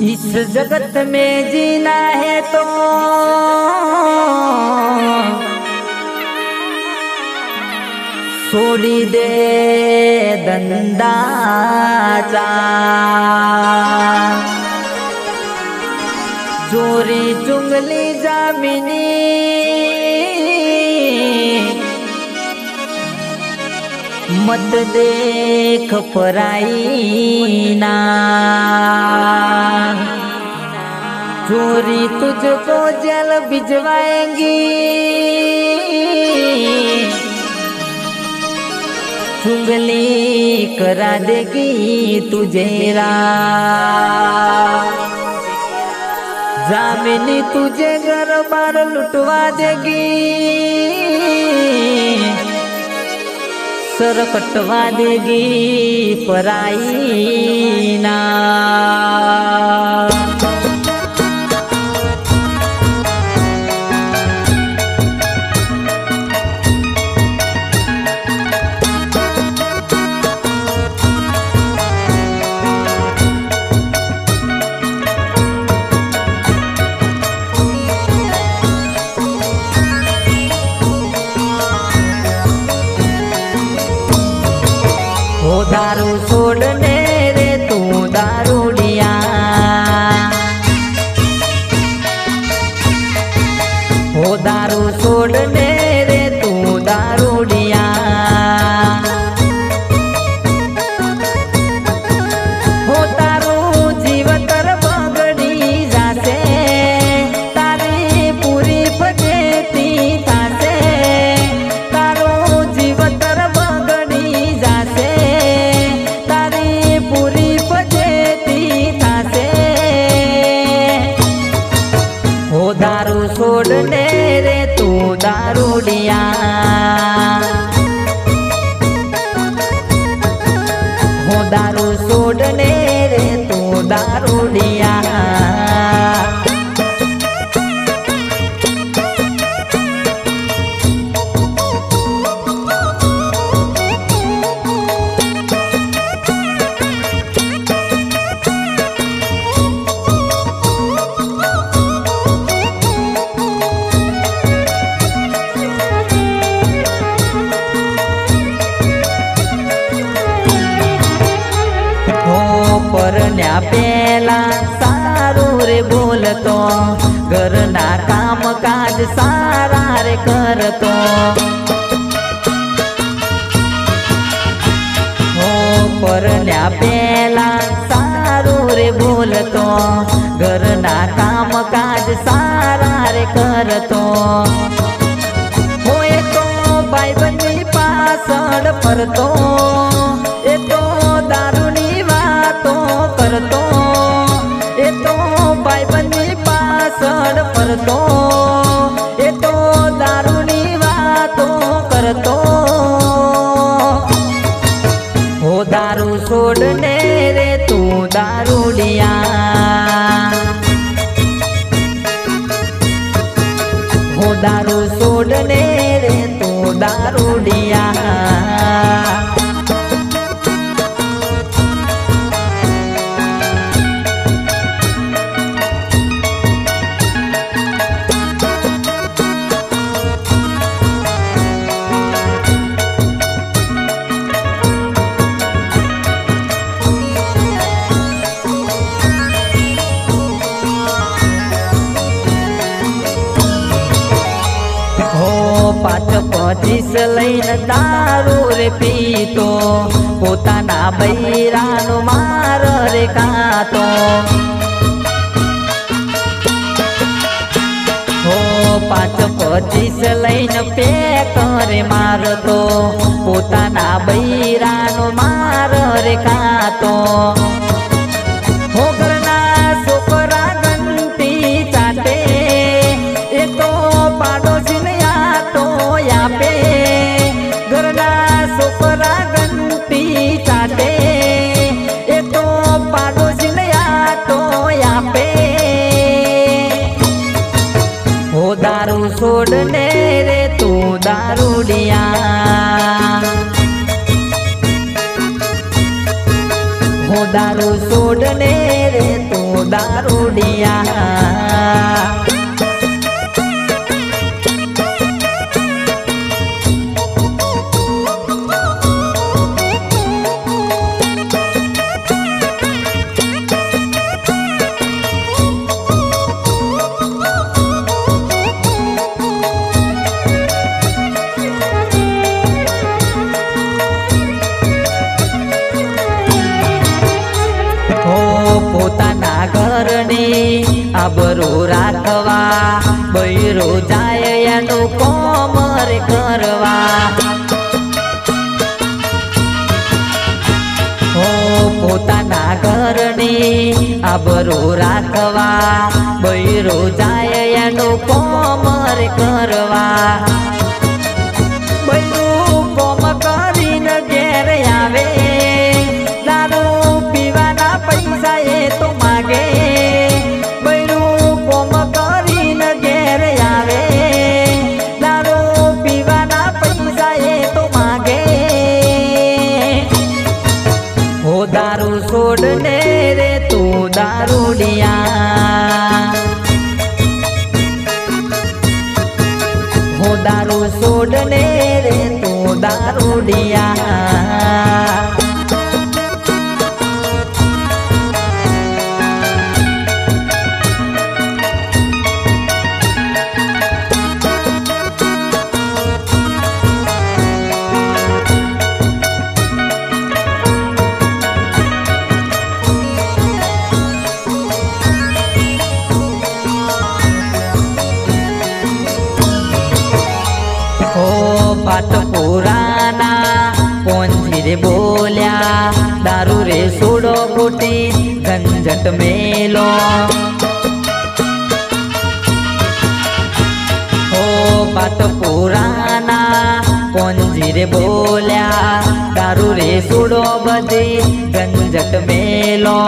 इस जगत में जीना है तो छोड़ी दे धंधाचा, चोरी चुंगली जामिनी मत देख पराई ना, चोरी तुझको जल भिजवाएंगी, चुंगली करा देगी तुझे जामिनी तुझे घर बार लुटवा देगी, सर कटवा देगी पराई ना। दारू छोड़ने रे तू दारूडिया, हो दारू छोड़ने रे तू दारूडिया, हो तारू जीवतर बगड़ी जासे, तारी पूरी फजेती थासे, तारू जीवतर बगड़ी जासे, दारू छोड़ने रे तू दारूडिया, हो दारू छोड़ने रे तू दारूडिया। परण्या पेला सारू रे बोलतो, घरना काम काज सारा रे करतो, हो परण्या पेला सारू रे बोलतो, घरना काम काज सारा रे करतो, हो तो बाई बनी पासड फरतो, ए तो दारूनी वातो करतो, ए तो बाई बनी पासड फरतो, ए तो दारूनी वातो करतो, हो दारू छोड़ने रे तू दारूडिया, हो दारू छोड़ने रे तू दारूडिया। पाच पचीस लईन दारू रे पीतो, पोताना बૈરાનો मार रे खातो, हो पाच पचीस लईन पेक रे मारतो, पोताना बૈરાનો मार रे खातो, हो घरना छोकरा घंटी चाटे, ए तो पाडोशी पे घरना छोकरा घंटी चाटे, ए तो पाडोशी तो या पे, हो दारू छोड़ने रे तू दारूडिया, હું દારૂ છોડને રે તું દારૂડિયા પોતાના ઘરની આબરૂ રાખવા બૈરો જાય એનું કોમર કરવા હો પોતાના ઘરની આબરૂ રાખવા બૈરો જાય એનું કોમર કરવા બૈરું કોમ કરીને ઘેર આવે દારૂ પીવાના પૈસા એ તો માગે બૈરું કોમ કરીને ઘેર આવે દારૂ પીવાના પૈસા એ તો માગે હો દારૂ છોડને રે તું દારૂડિયા હો દારૂ છોડને રે તું દારૂડિયા बात पुराना कौन रे बोल्या दारू रे सोडो गोटी झंझट मेलो ओ बात पुराना कौन रे बोल्या दारू रे सोडो बधी झंझट मेलो